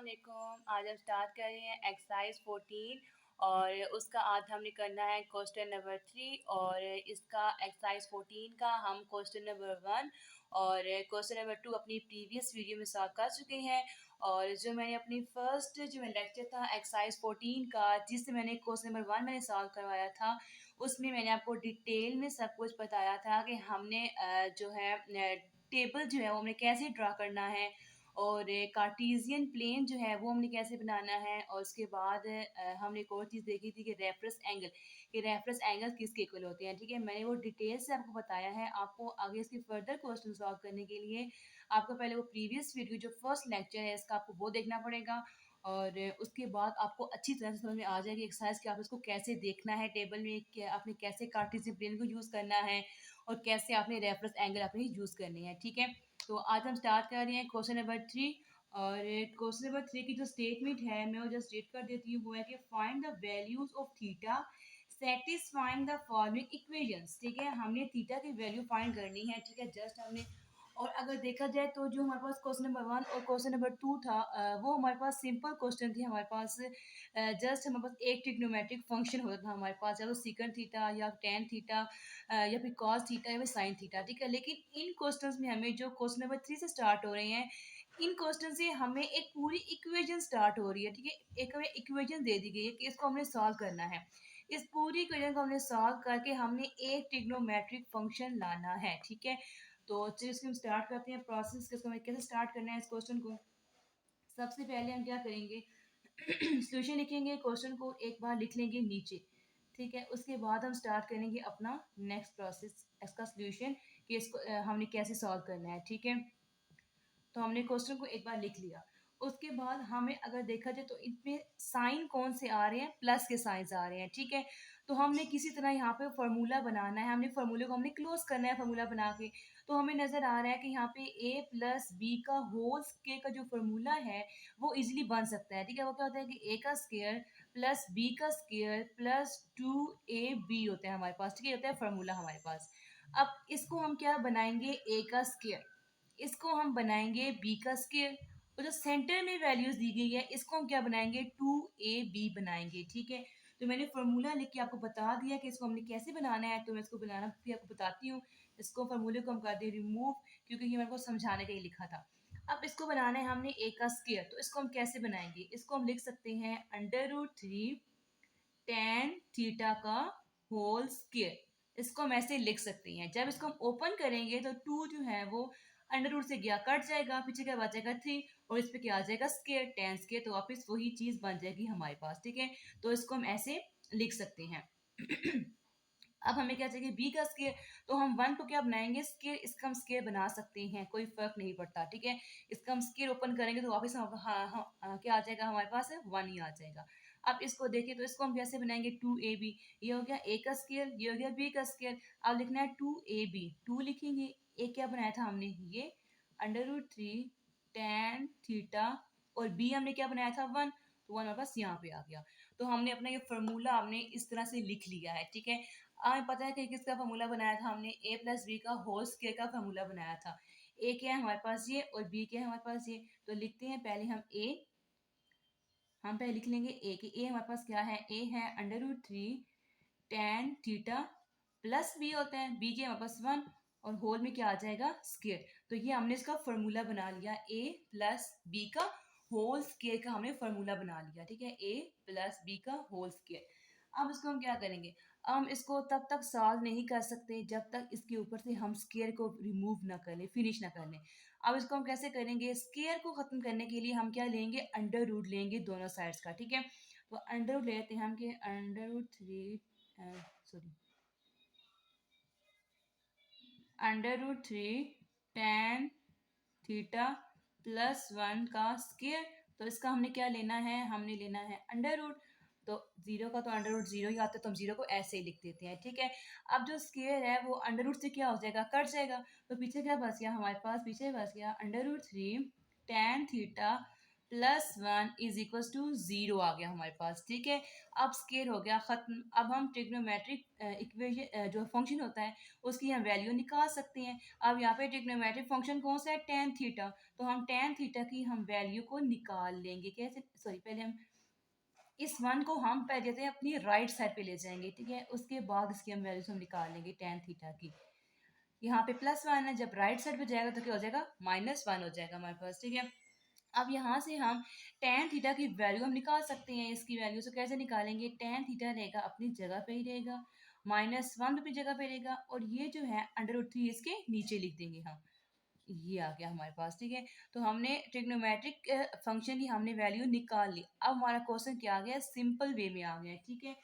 अस्सलाम। आज हम स्टार्ट कर रहे हैं एक्सरसाइज 14 और उसका आज हमने करना है क्वेश्चन नंबर 3 और इसका एक्सरसाइज 14 का हम क्वेश्चन नंबर 1 और क्वेश्चन नंबर 2 अपनी प्रीवियस वीडियो में सॉल्व कर चुके हैं। और जो मैंने अपनी फर्स्ट जो लेक्चर था एक्सरसाइज 14 का जिससे मैंने क्वेश्चन नंबर 1 मैंने सॉल्व करवाया था, उसमें मैंने आपको डिटेल में सब कुछ बताया था कि हमने जो है टेबल जो है वो हमने कैसे ड्रा करना है और कार्टेशियन प्लेन जो है वो हमने कैसे बनाना है। और उसके बाद हमने एक और चीज़ देखी थी कि रेफरेंस एंगल, कि रेफरेंस एंगल किसके इक्वल होते हैं। ठीक है, मैंने वो डिटेल से आपको बताया है। आपको आगे इसके फर्दर क्वेश्चन सॉल्व करने के लिए आपको पहले वो प्रीवियस वीडियो जो फर्स्ट लेक्चर है इसका आपको वो देखना पड़ेगा और उसके बाद आपको अच्छी तरह से समझ में आ जाएगी एक्सरसाइज कि आप इसको कैसे देखना है टेबल में, कि आपने कैसे कार्टेशियन प्लेन को यूज़ करना है और कैसे आपने रेफरेंस एंगल अपने यूज़ करने हैं। ठीक है, तो आज हम स्टार्ट कर रहे हैं क्वेश्चन नंबर 3 और क्वेश्चन नंबर 3 की जो स्टेटमेंट है मैं वो जस्ट रीड कर देती हूँ। वो है कि find the values of theta satisfying the following equations. ठीक है, हमने थीटा की वैल्यू फाइंड करनी है। ठीक है, जस्ट हमने और अगर देखा जाए तो जो हमारे पास क्वेश्चन नंबर 1 और क्वेश्चन नंबर 2 था वो हमारे पास सिंपल क्वेश्चन थे। हमारे पास जस्ट हमारे पास एक ट्रिग्नोमेट्रिक फंक्शन होता था हमारे पास, या तो सीकन थीटा या टेन थीटा या फिर कॉस थीटा या फिर साइन थीटा। ठीक है, लेकिन इन क्वेश्चंस में हमें जो क्वेश्चन नंबर 3 से स्टार्ट हो रहे हैं, इन क्वेश्चन से हमें एक पूरी इक्वेशन स्टार्ट हो रही है। ठीक है, एक हमें इक्वेशन दे दी गई है कि इसको हमने सॉल्व करना है। इस पूरी इक्वेशन को हमने सॉल्व करके हमने एक ट्रिग्नोमेट्रिक फंक्शन लाना है। ठीक है, तो चलिए इसको हम स्टार्ट करते हैं प्रोसेस किसको हमें कैसे स्टार्ट करना है इस क्वेश्चन को। सबसे पहले हम क्या करेंगे सॉल्यूशन लिखेंगे, क्वेश्चन को एक बार लिख लेंगे नीचे। ठीक है, उसके बाद हम स्टार्ट करेंगे अपना नेक्स्ट प्रोसेस इसका सॉल्यूशन कि इसको हमने कैसे सॉल्व करना है। ठीक है, तो हमने क्वेश्चन को एक बार लिख लिया। उसके बाद हमें अगर देखा जाए तो इसमें साइन कौन से आ रहे हैं, प्लस के साइंस आ रहे हैं। ठीक है, तो हमने किसी तरह यहाँ पे फार्मूला बनाना है, हमने फार्मूले को हमने क्लोज करना है फार्मूला बना के। तो हमें नजर आ रहा है कि यहाँ पे a प्लस बी का होल स्केयर का जो फार्मूला है वो इजिली बन सकता है। ठीक है, वो क्या होता है कि a का स्केयर प्लस b का स्केयर प्लस 2ab होता है हमारे पास। ठीक है, होता है फार्मूला हमारे पास। अब इसको हम क्या बनाएंगे, a का स्केयर, इसको हम बनाएंगे बी का स्केयर और जो सेंटर में वैल्यूज दी गई है इसको हम क्या बनाएंगे, 2ab बनाएंगे। ठीक है, तो मैंने फॉर्मूला लिख के आपको बता दिया कि इसको हमने कैसे बनाना है, तो मैं इसको बनाना भी आपको बताती हूँ। इसको फॉर्मूले को हम कर दें रिमूव, क्योंकि ये मेरे को समझाने के लिए लिखा था। अब इसको बनाना है हमने ए का स्केयर, तो इसको हम कैसे बनाएंगे, इसको हम लिख सकते हैं √3 tan थीटा का होल स्केयर। इसको हम ऐसे लिख सकते हैं। जब इसको हम ओपन करेंगे तो 2 जो है वो अंडर रूट से गया कट जाएगा, पीछे क्या बचेगा 3 और इस पे क्या आ जाएगा स्केयर, टेन स्केयर, तो वापस वही चीज बन जाएगी हमारे पास। ठीक है, तो इसको हम ऐसे लिख सकते हैं अब हमें क्या चाहिए, बी का स्केयर, तो हम 1 को क्या बनाएंगे स्केयर, इसका हम स्केयर बना सकते हैं, कोई फर्क नहीं पड़ता। ठीक है, इसका हम स्केयर ओपन करेंगे तो वापस क्या आ जाएगा हमारे पास, 1 ही आ जाएगा। अब इसको देखिए तो इसको हम कैसे बनाएंगे, 2ab, ये हो गया a का स्केयर, ये हो गया b का स्केयर। अब लिखना है 2ab, 2 लिखेंगे, a क्या बनाया था हमने, ये √3 tan थीटा, और b हमने क्या बनाया था 1, तो 1 हमारे पास यहाँ पे आ गया। तो हमने अपना ये फॉर्मूला हमने इस तरह से लिख लिया है। ठीक है, हमें पता है कि किसका फॉर्मूला बनाया था हमने, a प्लस बी का होल स्क्वायर का फॉर्मूला बनाया था। a क्या है हमारे पास ये और b क्या है हमारे पास ये, तो लिखते हैं पहले हम पहले लिख लेंगे a कि a हमारे पास क्या है, a है √3 tan थीटा प्लस b होता है, b के हमारे पास 1 और होल में क्या आ जाएगा स्क्वायर। तो ये हमने इसका फॉर्मूला बना लिया, a प्लस b का होल स्क्वायर का हमने फॉर्मूला बना लिया। ठीक है, a प्लस b का होल स्क्वायर। अब इसको हम क्या करेंगे, हम इसको तब तक सॉल्व नहीं कर सकते जब तक इसके ऊपर से हम स्क्वायर को रिमूव ना कर लें, फिनिश ना कर लें। अब इसको हम कैसे करेंगे, स्क्वायर को खत्म करने के लिए हम क्या लेंगे, अंडर रूट लेंगे दोनों साइड्स का। ठीक है, तो अंडर रूट लेते हैं हम कि √3 सॉरी √3 tan थीटा प्लस 1 का स्क्वायर। तो इसका हमने क्या लेना है, हमने लेना है अंडर रूट। तो जीरो का तो अंडर रूट जीरो ही आता है, तो हम जीरो को ऐसे ही लिख देते हैं। ठीक है, अब जो स्क्वायर है वो अंडर रूट से क्या हो जाएगा, कट जाएगा। तो पीछे क्या बच गया हमारे पास, पीछे बच गया √3 tan theta +1 is equal to 0 आ गया हमारे पास, ठीक है। अब स्केयर हो गया ख़त्म। अब हम ट्रिग्नोमेट्रिक इक्वेशन जो फंक्शन होता है उसकी हम वैल्यू निकाल सकते हैं। अब यहाँ पे ट्रिग्नोमेट्रिक फंक्शन कौन सा है, टेन थीटा। तो हम टेन थीटा की हम वैल्यू को निकाल लेंगे कैसे, सॉरी पहले हम इस वन को हम पहले देते हैं अपनी राइट साइड पे ले जाएंगे, ठीक है। उसके बाद इसकी हम वैल्यूज हम निकाल लेंगे टेन थीटा की। यहाँ पे +1 है, जब राइट साइड पे जाएगा तो क्या हो जाएगा, -1 हो जाएगा हमारे पास, ठीक है। अब यहाँ से हम टेन थीटा की वैल्यू हम निकाल सकते हैं। इसकी वैल्यू से कैसे निकालेंगे, टेन थीटा रहेगा अपनी जगह पे ही रहेगा, -1 अपनी जगह पे रहेगा, और ये जो है √3 इसके नीचे लिख देंगे हम। ये आ गया हमारे पास, ठीक है। तो हमने ट्रिग्नोमेट्रिक फंक्शन की हमने वैल्यू निकाल ली। अब हमारा क्वेश्चन क्या आ गया, सिंपल वे में आ गया, ठीक है।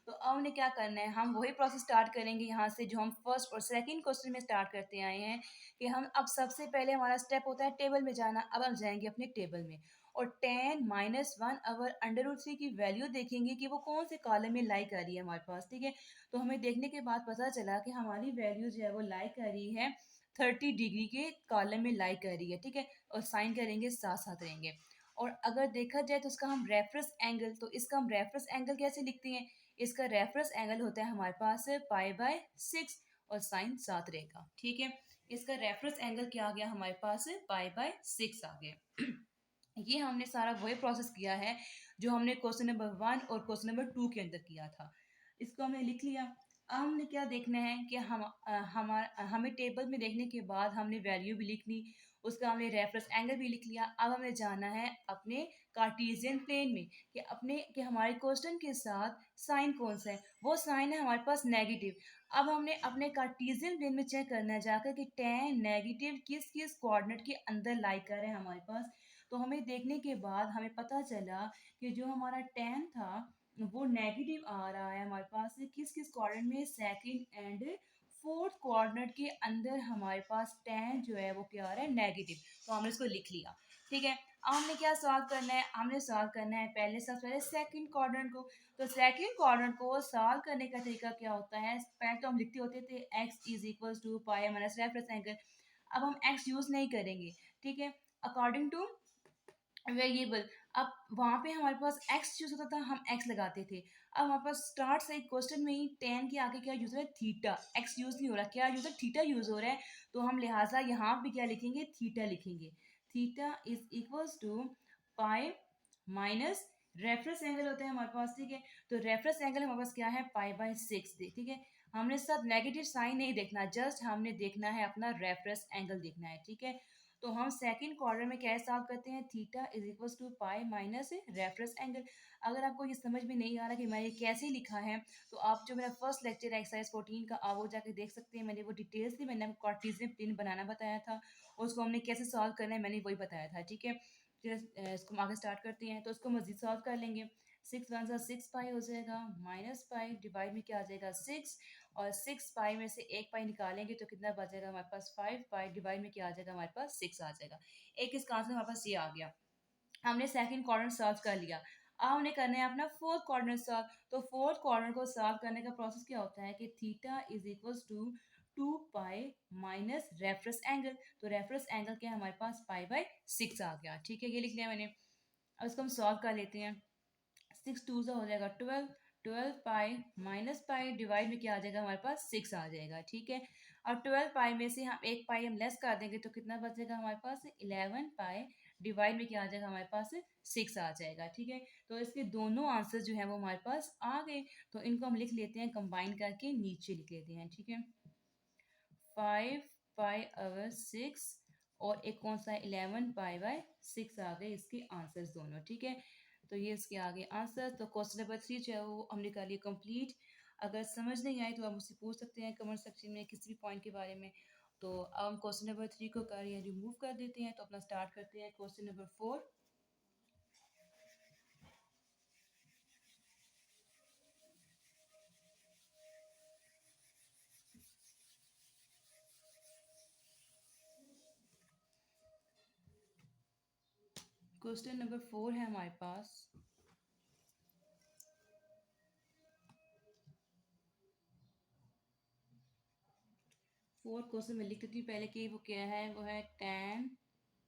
तो अब हमने क्या करना है, हम वही प्रोसेस स्टार्ट करेंगे यहाँ से जो हम फर्स्ट और सेकंड क्वेश्चन में स्टार्ट करते आए हैं, कि हम अब सबसे पहले हमारा स्टेप होता है टेबल में जाना। अब हम जाएंगे अपने टेबल में और टेन -1 अवर √3 की वैल्यू देखेंगे कि वो कौन से कॉलम में लाई कर रही है हमारे पास, ठीक है। तो हमें देखने के बाद पता चला कि हमारी वैल्यू जो है वो लाई कर रही है 30 डिग्री के कॉलम में लाई कर रही है, ठीक है। और साइन करेंगे, साथ साथ रहेंगे। और अगर देखा जाए तो इसका हम रेफरेंस एंगल, तो इसका हम रेफरेंस एंगल कैसे लिखते हैं, इसका रेफरेंस एंगल होता है हमारे पास π/6 और साइन साथ रहेगा, ठीक है। इसका रेफरेंस एंगल क्या आ गया हमारे पास, π/6 आ गया। ये हमने सारा वही प्रोसेस किया है जो हमने क्वेश्चन नंबर 1 और क्वेश्चन नंबर 2 के अंदर किया था। इसको हमने लिख लिया। अब हमने क्या देखना है कि हमें टेबल में देखने के बाद हमने वैल्यू भी लिख ली, उसका हमने रेफरेंस एंगल भी लिख लिया। अब हमें जाना है अपने कार्टेशियन प्लेन में कि हमारे क्वेश्चन के साथ साइन कौन सा है, वो साइन है हमारे पास नेगेटिव। अब हमने अपने कार्टेशियन प्लेन में चेक करना है जाकर कि टेन नेगेटिव किस किस कोऑर्डिनेट के अंदर लाई कर है हमारे पास। तो हमें देखने के बाद हमें पता चला कि जो हमारा टेन था वो नेगेटिव आ रहा है हमारे पास किस किस कोऑर्डिनेट में, सेकंड एंड फोर्थ कोऑर्डिनेट के अंदर हमारे पास टेन जो है वो क्या आ रहा है, नेगेटिव। तो हमने इसको लिख लिया, ठीक है। अब हमने क्या सॉल्व करना है, हमने सॉल्व करना है पहले सबसे पहले सेकंड क्वाड्रेंट को। तो सेकंड क्वाड्रेंट को सॉल्व करने का तरीका क्या होता है, पहले तो हम लिखते होते थे x is equal to pi minus reference angle. अब हम x यूज नहीं करेंगे, ठीक है। अकॉर्डिंग टू वेरिएबल, अब वहाँ पे हमारे पास x यूज होता था, हम x लगाते थे। अब हमारे पास स्टार्ट से क्वेश्चन में ही टेन के आगे क्या यूज हो रहा है, थीटा। x यूज नहीं हो रहा, क्या यूज है, थीटा यूज हो रहा है। तो हम लिहाजा यहाँ पे क्या लिखेंगे, थीटा लिखेंगे। Theta is equals to pi minus reference angle होता है हमारे पास, ठीक है। तो रेफरेंस एंगल हमारे पास क्या है, π/6, ठीक है। हमने सब नेगेटिव साइन नहीं देखना, जस्ट हमने देखना है अपना रेफरेंस एंगल देखना है, ठीक है। तो हम सेकंड क्वार्टर में क्या सॉल्व करते हैं, theta is equal to pi minus reference angle. अगर आपको ये समझ में नहीं आ रहा कि मैंने कैसे लिखा है, तो आप जो मेरा फर्स्ट लेक्चर एक्सरसाइज 14 का आप वो जाके देख सकते हैं। मैंने वो डिटेल्स थी, मैंने आपको कार्टेशियन प्लेन बनाना बताया था और उसको हमने कैसे सॉल्व करना है मैंने वही बताया था, ठीक है। इसको हम आगे स्टार्ट करते हैं, तो इसको मजीद सॉल्व कर लेंगे। 6 × 1 = 6 पाई हो जाएगा, -पाई डिवाइड में क्या आ जाएगा 6, और 6 पाई में से 1 पाई निकालेंगे तो कितना बचेगा हमारे पास 5 पाई डिवाइड में क्या आ जाएगा हमारे पास 6 आ जाएगा। एक इसका आंसर हमारे पास ये आ गया। हमने सेकंड क्वाड्रेंट सॉल्व कर लिया। अब हमने करना है अपना फोर्थ क्वाड्रेंट सॉल्व। तो फोर्थ क्वाड्रेंट को सॉल्व करने का प्रोसेस क्या होता है कि theta is equals to 2 pi minus reference angle. तो रेफरेंस एंगल क्या है हमारे पास, π/6 आ गया, ठीक है। ये लिख लिया मैंने। अब इसको हम सॉल्व कर लेते हैं। 6 2 से हो जाएगा 12, 12 पाई माइनस पाई डिवाइड में क्या आ जाएगा हमारे पास 6 आ जाएगा, ठीक है। और 12 पाई में से हम 1 पाई हम लेस कर देंगे तो कितना बचेगा हमारे पास 11 पाई डिवाइड में क्या आ जाएगा हमारे पास 6 आ जाएगा, ठीक है। तो इसके दोनों आंसर जो है वो हमारे पास आ गए। तो इनको हम लिख लेते हैं कंबाइन करके, नीचे लिख लेते हैं, ठीक है। 5 पाई/6 और एक कौन सा 11 पाई/6 आ गए इसके आंसर्स दोनों, ठीक है। तो ये इसके आगे आंसर। तो क्वेश्चन नंबर 3 जो है वो हमने कर लिया कंप्लीट। अगर समझ नहीं आए तो आप मुझसे पूछ सकते हैं कमेंट सेक्शन में किसी भी पॉइंट के बारे में। तो अब हम क्वेश्चन नंबर 3 को कर रिमूव कर देते हैं। तो अपना स्टार्ट करते हैं क्वेश्चन नंबर 4। क्वेश्चन नंबर 4 है हमारे पास। फोर्थ क्वेश्चन में लिख देती हूँ पहले कि वो क्या है, वो है tan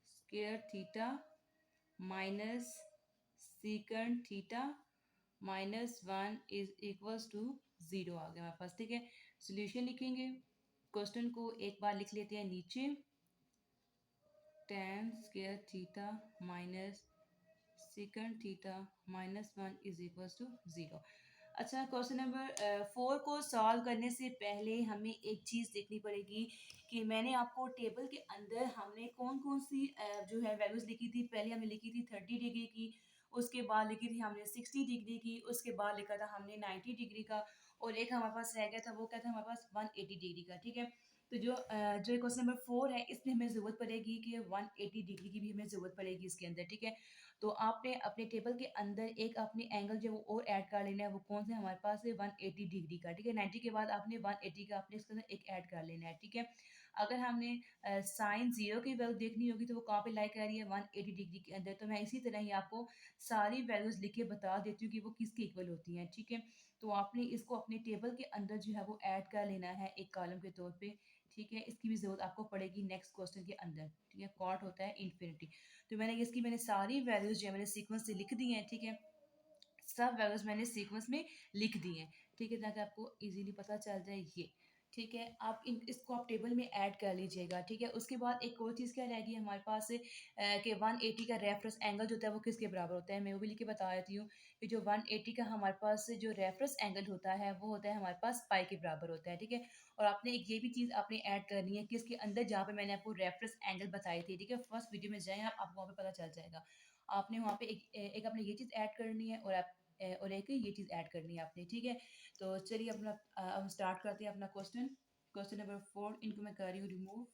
square theta minus second theta -1 is equals to 0 आ गया हमारे पास। ठीक है, सोल्यूशन लिखेंगे। क्वेश्चन को एक बार लिख लेते हैं नीचे। tan square theta minus second theta -1 is equals to 0। अच्छा, क्वेश्चन नंबर 4 को सॉल्व करने से पहले हमें एक चीज़ देखनी पड़ेगी कि मैंने आपको टेबल के अंदर हमने कौन कौन सी जो है वैल्यूज़ लिखी थी। पहले हमने लिखी थी 30 डिग्री की, उसके बाद लिखी थी हमने 60 डिग्री की, उसके बाद लिखा था हमने 90 डिग्री का, और एक हमारे पास रह गया था, वो क्या था हमारे पास 180 डिग्री का। ठीक है, तो जो क्वेश्चन नंबर 4 है इसमें हमें ज़रूरत पड़ेगी कि 180 डिग्री की भी हमें ज़रूरत पड़ेगी इसके अंदर। ठीक है, तो आपने अपने टेबल के अंदर एक अपने एंगल जो वो और ऐड कर लेना है। वो कौन सा हमारे पास है 180 डिग्री का। ठीक है, 90 के बाद आपने 180 का आपने इसके अंदर एक ऐड कर लेना है। ठीक है, अगर हमने साइन जीरो की वैल्यू देखनी होगी तो वो कहाँ पे लाई कर रही है 180 डिग्री के अंदर। तो मैं इसी तरह ही आपको सारी वैल्यूज लिख के बता देती हूँ कि वो किसके इक्वल होती हैं। ठीक है, तो आपने इसको अपने टेबल के अंदर जो है वो ऐड कर लेना है एक कॉलम के तौर पे। ठीक है, इसकी भी जरूरत आपको पड़ेगी नेक्स्ट क्वेश्चन के अंदर। ठीक है, कॉट होता है इन्फिनिटी। तो मैंने सारी वैल्यूज जो है मैंने सीक्वेंस से लिख दी हैं। ठीक है, सब वैल्यूज मैंने सीक्वेंस में लिख दी हैं। ठीक है, ताकि आपको इजीली पता चल जाए ये। ठीक है, आप इसको आप टेबल में ऐड कर लीजिएगा। ठीक है, उसके बाद एक और चीज़ क्या रहेगी हमारे पास कि 180 का रेफरेंस एंगल जो होता है वो किसके बराबर होता है। मैं वो भी लिख के बता देती हूँ कि जो 180 का हमारे पास जो रेफरेंस एंगल होता है वो होता है हमारे पास पाई के बराबर होता है। ठीक है, और आपने एक ये भी चीज़ आपने ऐड करनी है कि इसके अंदर जहाँ पे मैंने आपको रेफरेंस एंगल बताई थी। ठीक है, फर्स्ट वीडियो में जाएँ आप, आपको वहाँ पे पता चल जाएगा। आपने वहाँ पे एक आपने ये चीज़ ऐड करनी है, और एक ये चीज़ ऐड करनी है आपने। ठीक है, तो चलिए अपना हम स्टार्ट करते हैं अपना क्वेश्चन। क्वेश्चन नंबर 4, इनको मैं कर रही हूँ रिमूव।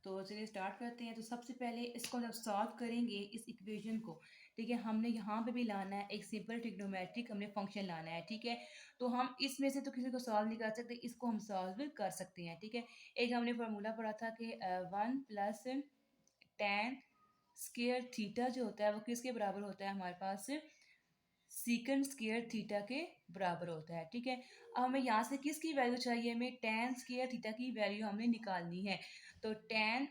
तो चलिए स्टार्ट करते हैं। तो सबसे पहले इसको जब सॉल्व करेंगे इस इक्वेशन को, ठीक है, हमने यहाँ पे भी लाना है एक सिंपल ट्रिग्नोमेट्रिक हमने फंक्शन लाना है। ठीक है, तो हम इसमें से तो किसी को सॉल्व नहीं कर सकते, इसको हम सॉल्व कर सकते हैं। ठीक है, एक हमने फार्मूला पढ़ा था कि 1 + tan स्क्वायर थीटा जो होता है वो किसके बराबर होता है हमारे पास सीकंड स्क्वायर थीटा के बराबर होता है। ठीक है, अब हमें यहाँ से किसकी वैल्यू चाहिए, हमें tan स्क्वायर थीटा की वैल्यू हमने निकालनी है। तो tan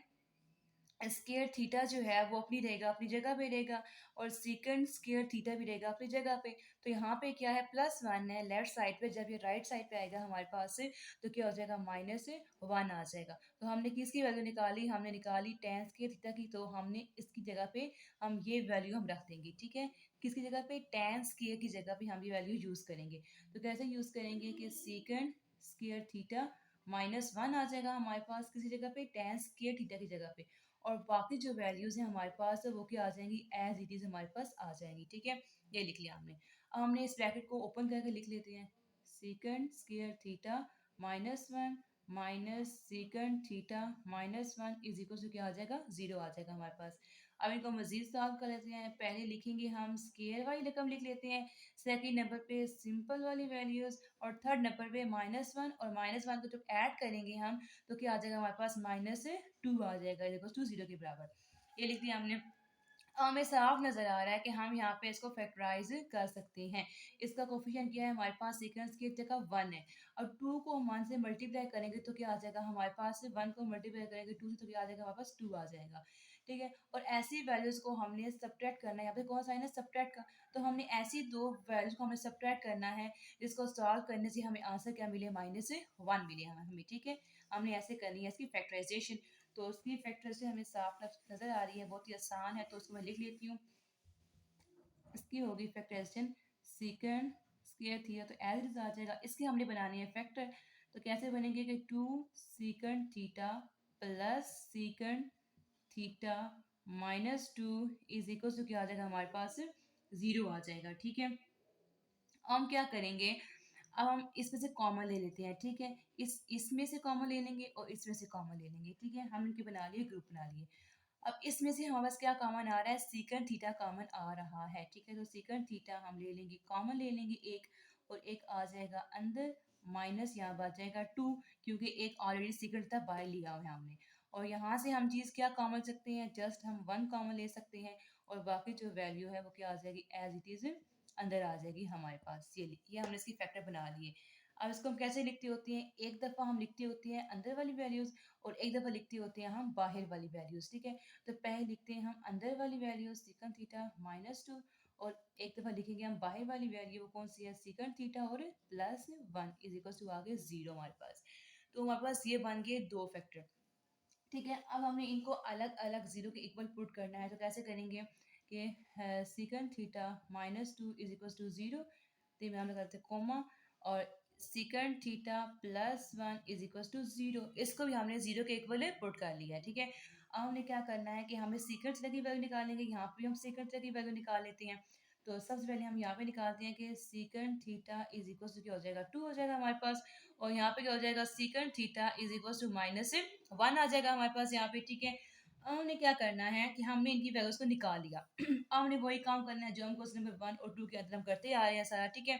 स्क्वायर थीटा जो है वो अपनी रहेगा, अपनी जगह पे रहेगा, और सीकंड स्क्वायर थीटा भी रहेगा अपनी जगह पे। तो यहाँ पे क्या है +1 है लेफ्ट साइड पे, जब ये राइट साइड पे आएगा हमारे पास से तो क्या हो जाएगा -1 आ जाएगा। तो हमने किसकी वैल्यू निकाली, हमने निकाली tan स्क्वायर थीटा की। तो हमने इसकी जगह पे हम ये वैल्यू हम रख देंगे। ठीक है, किसकी जगह पे tan स्क्वायर की जगह पे हम ये वैल्यू यूज़ करेंगे। तो कैसे यूज़ करेंगे कि सीकंड स्क्वायर थीटा -1 आ जाएगा हमारे पास किसी जगह पे tan स्क्वायर थीटा की जगह पे, और बाकी जो वैल्यूज़ हैं हमारे पास वो क्या आ जाएंगी एज इट इज़ हमारे पास आ जाएंगी। ठीक है, ये लिख लिया हमने। अब हमने इस ब्रैकेट को ओपन करके लिख लेते हैं second square theta -1 minus second theta -1 is equal to क्या आ जाएगा 0 आ जाएगा हमारे पास। अब इनको मजीद सॉल्व कर लेते हैं। पहले लिखेंगे हम स्क्वायर वाली रकम लिख लेते हैं, सेकेंड नंबर पे सिंपल वाली वैल्यूज़, और थर्ड नंबर पे -1, और -1 को जब ऐड करेंगे हम तो क्या आ जाएगा हमारे पास -2 आ जाएगा इक्वल टू 0 के बराबर। ये लिख दिया हमने। हमें साफ नज़र आ रहा है कि हम यहाँ पे इसको फैक्टराइज कर सकते हैं। इसका कोफिशिएंट क्या है हमारे पास सीक्वेंस की जगह 1 है, और 2 को हम 1 से मल्टीप्लाई करेंगे तो क्या आ जाएगा हमारे पास 1 को मल्टीप्लाई करेंगे 2 से तो क्या आ जाएगा हमारे पास 2 आ जाएगा। ठीक है, और ऐसी वैल्यूज़ को हमने सब्ट्रैक्ट करना है। यहाँ पे कौन सा है ना सब्ट्रैक्ट का, तो हमने ऐसी दो वैल्यूज़ को हमें सब्ट्रैक्ट करना है जिसको सॉल्व करने से हमें आंसर क्या मिले -1 मिले हमें। ठीक है, हमने ऐसे करनी है इसकी फैक्टराइजेशन। तो उसकी फैक्टर से हमें साफ नज़र आ रही है, बहुत ही आसान है, तो उसको मैं लिख लेती हूँ। इसकी होगी फैक्टराइजेशन सीकंड स्क्वायर थीटा, तो एज इट आ जाएगा। इसकी हमने बनानी है फैक्टर, तो कैसे बनेंगे कि 2 second theta plus second theta -2 is equal to क्या आ जाएगा हमारे पास 0 आ जाएगा। ठीक है, हम क्या करेंगे, अब हम इसमें से कॉमन ले लेते हैं। ठीक है, इसमें से कॉमन ले लेंगे और इसमें से कॉमन ले लेंगे। ठीक है, हम इनके बना लिए ग्रुप बना लिए। अब इसमें से हमारे पास क्या कॉमन आ रहा है सीकंड थीटा कॉमन आ रहा है। ठीक है, तो सीकंड थीटा हम ले लेंगे कॉमन ले लेंगे एक, और एक आ जाएगा अंदर माइनस यहाँ बच जाएगा 2, क्योंकि एक ऑलरेडी सीकंड था बाहर लिया हुआ है हमने। और यहाँ से हम चीज़ क्या कॉमन सकते हैं, जस्ट हम 1 कॉमन ले सकते हैं, और बाकी जो वैल्यू है वो क्या आ जाएगी एज इट इज़ अंदर आ जाएगी हमारे पास। ये हमने इसकी फैक्टर बना लिए। अब इसको हम कैसे लिखते होते हैं, एक दफ़ा हम लिखते होते हैं अंदर वाली वैल्यूज़ और एक दफ़ा लिखते होते हैं हम बाहर वाली वैल्यूज़, ठीक है। तो पहले लिखते हैं हम अंदर वाली वैल्यूज़ सीकन थीटा -2 और एक दफ़ा लिखेंगे हम बाहर वाली वैल्यू, वो कौन सी है, सीकन थीटा और +1 इज इक्वल टू आ गए 0 हमारे पास। तो हमारे पास ये बन गए दो फैक्टर, ठीक है। अब हमने इनको अलग अलग जीरो के इक्वल पुट करना है, तो कैसे करेंगे कि सीकन थीटा -2 इज इक्वल टू 0, तो में हम लगाते हैं कोमा, और सीकन थीटा +1 इज इक्वल टू 0, इसको भी हमने जीरो के इक्वल पुट कर लिया है, ठीक है। अब हमने क्या करना है कि हमें सीकन थीटा की वैल्यू निकालेंगे, यहाँ पे हम सीकन थीटा की वैल्यू निकाल लेते हैं। तो सबसे पहले हम यहाँ पे निकालते हैं कि सीकन थीटा इज इक्वल टू क्या हो जाएगा, 2 हो जाएगा हमारे पास, और यहाँ पे क्या हो जाएगा, सीकन थीटा इज इक्वल टू -1 आ जाएगा हमारे पास यहाँ पे, ठीक है। अब हमने क्या करना है कि हमने इनकी वैल्यूज को निकाल लिया। अब हमने वही काम करना है जो हम क्वेश्चन नंबर 1 और 2 के अंदर हम करते आ रहे हैं सारा, ठीक है।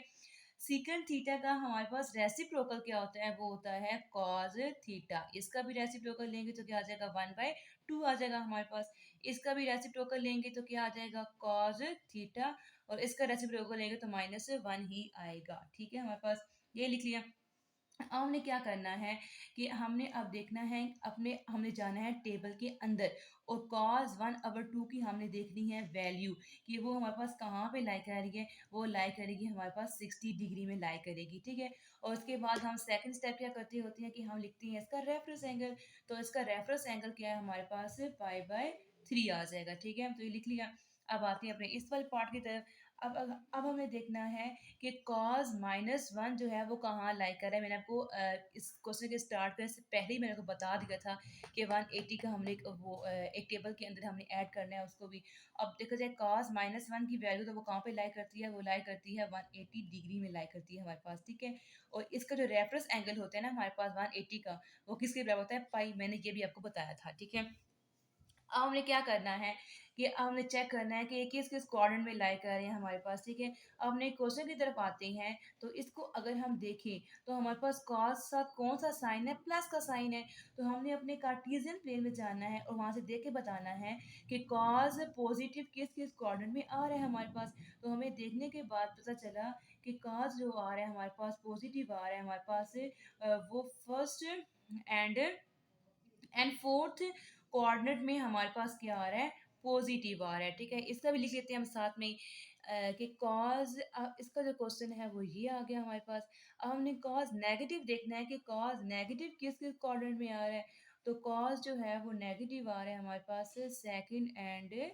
सीकन थीटा का हमारे पास रेसिप्रोकल क्या होता है, वो होता है कॉज थीटा। इसका भी रेसिप्रोकल लेंगे तो क्या आ जाएगा, 1/2 आ जाएगा हमारे पास। इसका भी रेसिप्रोकल लेंगे तो क्या आ जाएगा, कॉज थीटा, और इसका रेसिप्रोकल लेंगे तो -1 ही आएगा, ठीक है हमारे पास। ये लिख लिया। अब हमने क्या करना है कि हमने अब देखना है, अपने हमने जाना है टेबल के अंदर, और cos 1/2 की हमने देखनी है वैल्यू, कि वो हमारे पास कहाँ पे लाई कर रही है, वो लाई करेगी हमारे पास 60 डिग्री में लाई करेगी, ठीक है। और उसके बाद हम सेकंड स्टेप क्या करते होते हैं कि हम लिखते हैं इसका रेफरेंस एंगल, तो इसका रेफरेंस एंगल क्या है हमारे पास, पाई/3 आ जाएगा, ठीक है। तो ये लिख लिया। अब आते हैं अपने इस वाले पार्ट की तरफ। अब हमें देखना है कि cos -1 जो है वो कहाँ लाई कर रहा है। मैंने आपको इस क्वेश्चन के स्टार्ट करने से पहले ही मैंने आपको बता दिया था कि 180 का हमने एक टेबल के अंदर हमने ऐड करना है उसको भी। अब देखा जाए cos -1 की वैल्यू तो वो कहाँ पे लाई करती है, वो लाई करती है 180 डिग्री में लाई करती है हमारे पास, ठीक है। और इसका जो रेफरेंस एंगल होता है ना हमारे पास 180 का, वो किसके बराबर होता है, पाई। मैंने ये भी आपको बताया था, ठीक है। अब हमने क्या करना है कि अब हमने चेक करना है कि ये किस किस क्वाड्रेंट में लाई कर रहे हैं हमारे पास, ठीक है। अब हमने क्वेश्चन की तरफ आते हैं, तो इसको अगर हम देखें तो हमारे पास cos साथ कौन सा साइन है, प्लस का साइन है। तो हमने अपने कार्टेशियन प्लेन में जाना है और वहां से देख के बताना है कि cos पॉजिटिव किस किस क्वाड्रेंट में आ रहा है हमारे पास। तो हमें देखने के बाद पता चला कि cos जो आ रहा है हमारे पास पॉजिटिव आ रहा है हमारे पास, वो फर्स्ट एंड फोर्थ कोऑर्डिनेट में हमारे पास क्या आ रहा है, पॉजिटिव आ रहा है, ठीक है। इसका भी लिख लेते हैं हम साथ में ही, कि कॉज, इसका जो क्वेश्चन है वो ये आ गया हमारे पास। अब हमने कॉज नेगेटिव देखना है कि कॉज नेगेटिव किस किस कोऑर्डिनेट में आ रहा है। तो कॉज जो है वो नेगेटिव आ रहा है हमारे पास सेकंड एंड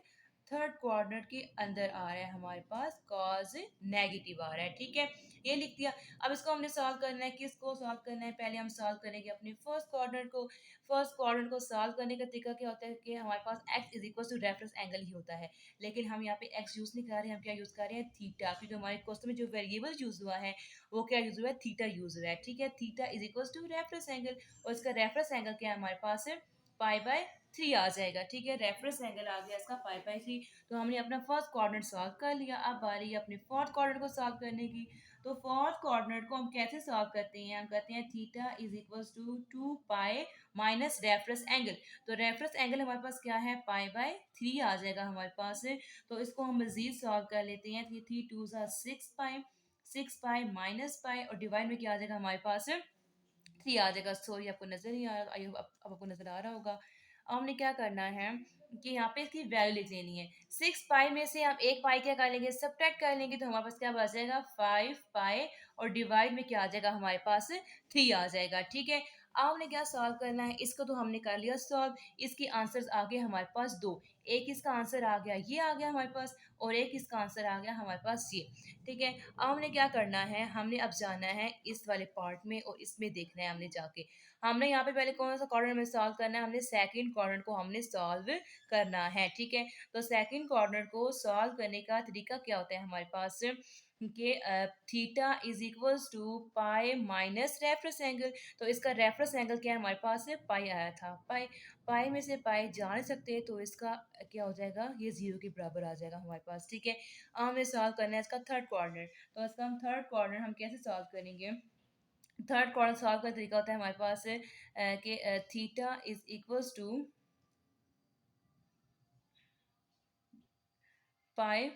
थर्ड कोऑर्डिनेट के अंदर आ रहा है हमारे पास, कॉज नेगेटिव आ रहा है, ठीक है। ये लिख दिया। अब इसको हमने सॉल्व करना है, किसको सॉल्व करना है, पहले हम सॉल्व करेंगे अपने फर्स्ट कोऑर्डिनेट को। फर्स्ट क्वाड्रेंट को सॉल्व करने का तरीका क्या होता है कि हमारे पास x is equal to reference angle ही होता है, लेकिन हम यहाँ पे x यूज नहीं कर रहे हैं, हम क्या यूज कर रहे हैं, थीटा, क्योंकि हमारे क्वेश्चन में जो वेरिएबल यूज हुआ है वो क्या यूज हुआ है, थीटा यूज हुआ है, ठीक है। Theta is equal to reference angle, और इसका रेफरेंस एंगल क्या है हमारे पास, पाई/3 आ जाएगा, ठीक है। रेफरेंस एंगल आ गया इसका पाई/3। तो हमने अपना फर्स्ट क्वाड्रेंट सॉल्व कर लिया। अब बारी है अपने फोर्थ क्वाड्रेंट को सॉल्व करने की। तो फोर्थ कोऑर्डिनेट को हम कैसे सॉल्व करते हैं, हम कहते हैं theta is equal to 2 pi minus reference angle. तो रेफरेंस एंगल हमारे पास क्या है, पाई/3 आ जाएगा हमारे पास। तो इसको हम मजीद सॉल्व कर लेते हैं। 3 2 6 पाई, 6 पाई माइनस पाई, और डिवाइड में क्या आ जाएगा हमारे पास, 3 आ जाएगा। सॉरी आपको नजर नहीं आ रहा, आई होप अब आपको नजर आ रहा होगा। अब हमने क्या करना है कि यहाँ पे इसकी वैल्यू लिख लेनी है। 6 पाई में से हम एक पाई क्या कर लेंगे, सब्ट्रैक्ट कर लेंगे, तो हमारे पास क्या बच जाएगा, 5 पाई, और डिवाइड में क्या आ जाएगा हमारे पास, 3 आ जाएगा, ठीक है। अब हमने क्या सॉल्व करना है, इसको तो हमने कर लिया सॉल्व। इसके आंसर्स आ गए हमारे पास दो, एक इसका आंसर आ गया, ये आ गया हमारे पास, और एक इसका आंसर आ गया हमारे पास, ये, ठीक है। अब हमने क्या करना है, हमने अब जाना है इस वाले पार्ट में और इसमें देखना है हमने जाके। हमने यहाँ पे पहले कौन सा क्वाड्रेंट में सॉल्व करना है, हमने सेकंड क्वाड्रेंट को हमने सॉल्व करना है, ठीक है। तो सेकंड क्वाड्रेंट को सॉल्व करने का तरीका क्या होता है हमारे पास, कि theta is equals to pi minus reference angle. तो इसका रेफरेंस एंगल क्या है हमारे पास, पाई आया था, पाई, पाई में से पाई जा नहीं सकते, तो इसका क्या हो जाएगा, ये जीरो के बराबर आ जाएगा हमारे पास, ठीक है। हमें सॉल्व करना है इसका थर्ड क्वाड्रेंट। तो इसका हम थर्ड क्वाड्रेंट हम कैसे सॉल्व करेंगे, थर्ड क्वाड्रेंट सॉल्व का तरीका होता है हमारे पास कि theta is equals to pi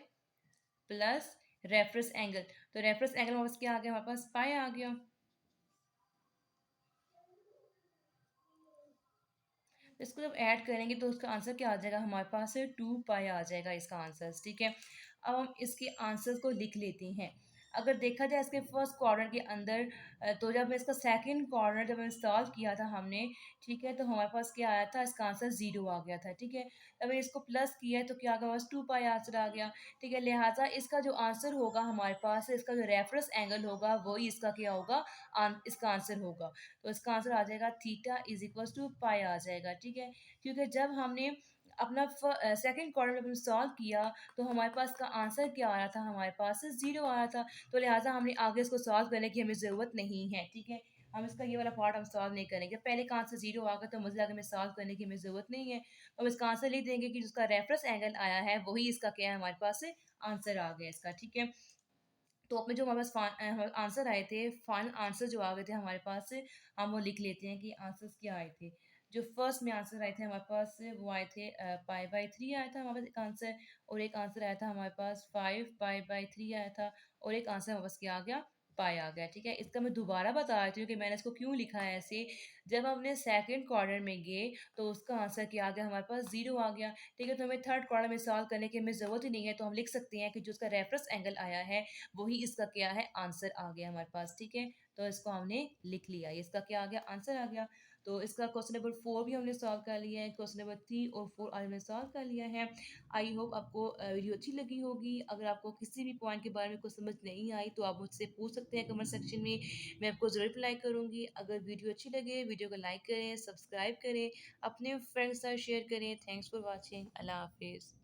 plus reference angle. तो रेफरेंस एंगल हमारे पास क्या आ गया, हमारे पास पाई आ गया, इसको जब ऐड करेंगे तो उसका आंसर क्या आ जाएगा हमारे पास है 2 पाई आ जाएगा इसका आंसर, ठीक है। अब हम इसके आंसर को लिख लेते हैं। अगर देखा जाए इसके फर्स्ट क्वाड्रेंट के अंदर तो जब इसका सेकंड क्वाड्रेंट जब इंस्टॉल किया था हमने, ठीक है, तो हमारे पास क्या आया था, इसका आंसर 0 आ गया था, ठीक है। अब इसको प्लस किया है तो क्या आ गया, बस 2 पाई आंसर आ गया, ठीक है। लिहाजा इसका जो आंसर होगा हमारे पास, इसका जो रेफरेंस एंगल होगा वही इसका क्या होगा, इसका आंसर होगा। तो इसका आंसर आ जाएगा थीटा इज इक्वल टू पाई आ जाएगा, ठीक है। क्योंकि जब हमने अपना सेकंड क्वाड्रेंट जब सॉल्व किया तो हमारे पास का आंसर क्या आ रहा था, हमारे पास 0 आ रहा था। तो लिहाजा हमने आगे इसको सॉल्व करने की हमें ज़रूरत नहीं है, ठीक है। हम इसका ये वाला पार्ट हम सॉल्व नहीं करेंगे। पहले का आंसर 0 आ गया तो मुझे आगे में सॉल्व करने की हमें ज़रूरत नहीं है। अब इसका आंसर लिख देंगे कि जिसका रेफरेंस एंगल आया है वही इसका क्या है, हमारे पास आंसर आ गया इसका, ठीक है। तो अपने जो हमारे पास आंसर आए थे, फाइनल आंसर जो आ गए थे हमारे पास, हम वो लिख लेते हैं कि आंसर्स क्या आए थे। जो फर्स्ट में आंसर आए थे हमारे पास वो आए थे पाई/3 आया था हमारे पास एक आंसर, और एक आंसर आया था हमारे पास 5 पाई/3 आया था, और एक आंसर हमारे पास क्या आ गया, पाई आ गया, ठीक है। इसका मैं दोबारा बता देती हूँ कि मैंने इसको क्यों लिखा है ऐसे। जब हमने सेकंड क्वाड्रेंट में गए तो उसका आंसर क्या आ गया, हमारे पास 0 आ गया, ठीक है। तो हमें थर्ड क्वाड्रेंट में सॉल्व करने की हमें ज़रूरत ही नहीं है, तो हम लिख सकते हैं कि जो उसका रेफरेंस एंगल आया है वही इसका क्या है, आंसर आ गया हमारे पास, ठीक है। तो इसको हमने लिख लिया, इसका क्या आ गया, आंसर आ गया। तो इसका क्वेश्चन नंबर 4 भी हमने सॉल्व कर लिया है, क्वेश्चन नंबर 3 और 4 आज हमने सॉल्व कर लिया है। आई होप आपको वीडियो अच्छी लगी होगी। अगर आपको किसी भी पॉइंट के बारे में कुछ समझ नहीं आई तो आप मुझसे पूछ सकते हैं कमेंट सेक्शन में, मैं आपको ज़रूर रिप्लाई करूँगी। अगर वीडियो अच्छी लगे वीडियो को लाइक करें, सब्सक्राइब करें, अपने फ्रेंड्स के साथ शेयर करें। Thanks for watching. अल्लाह हाफिज़।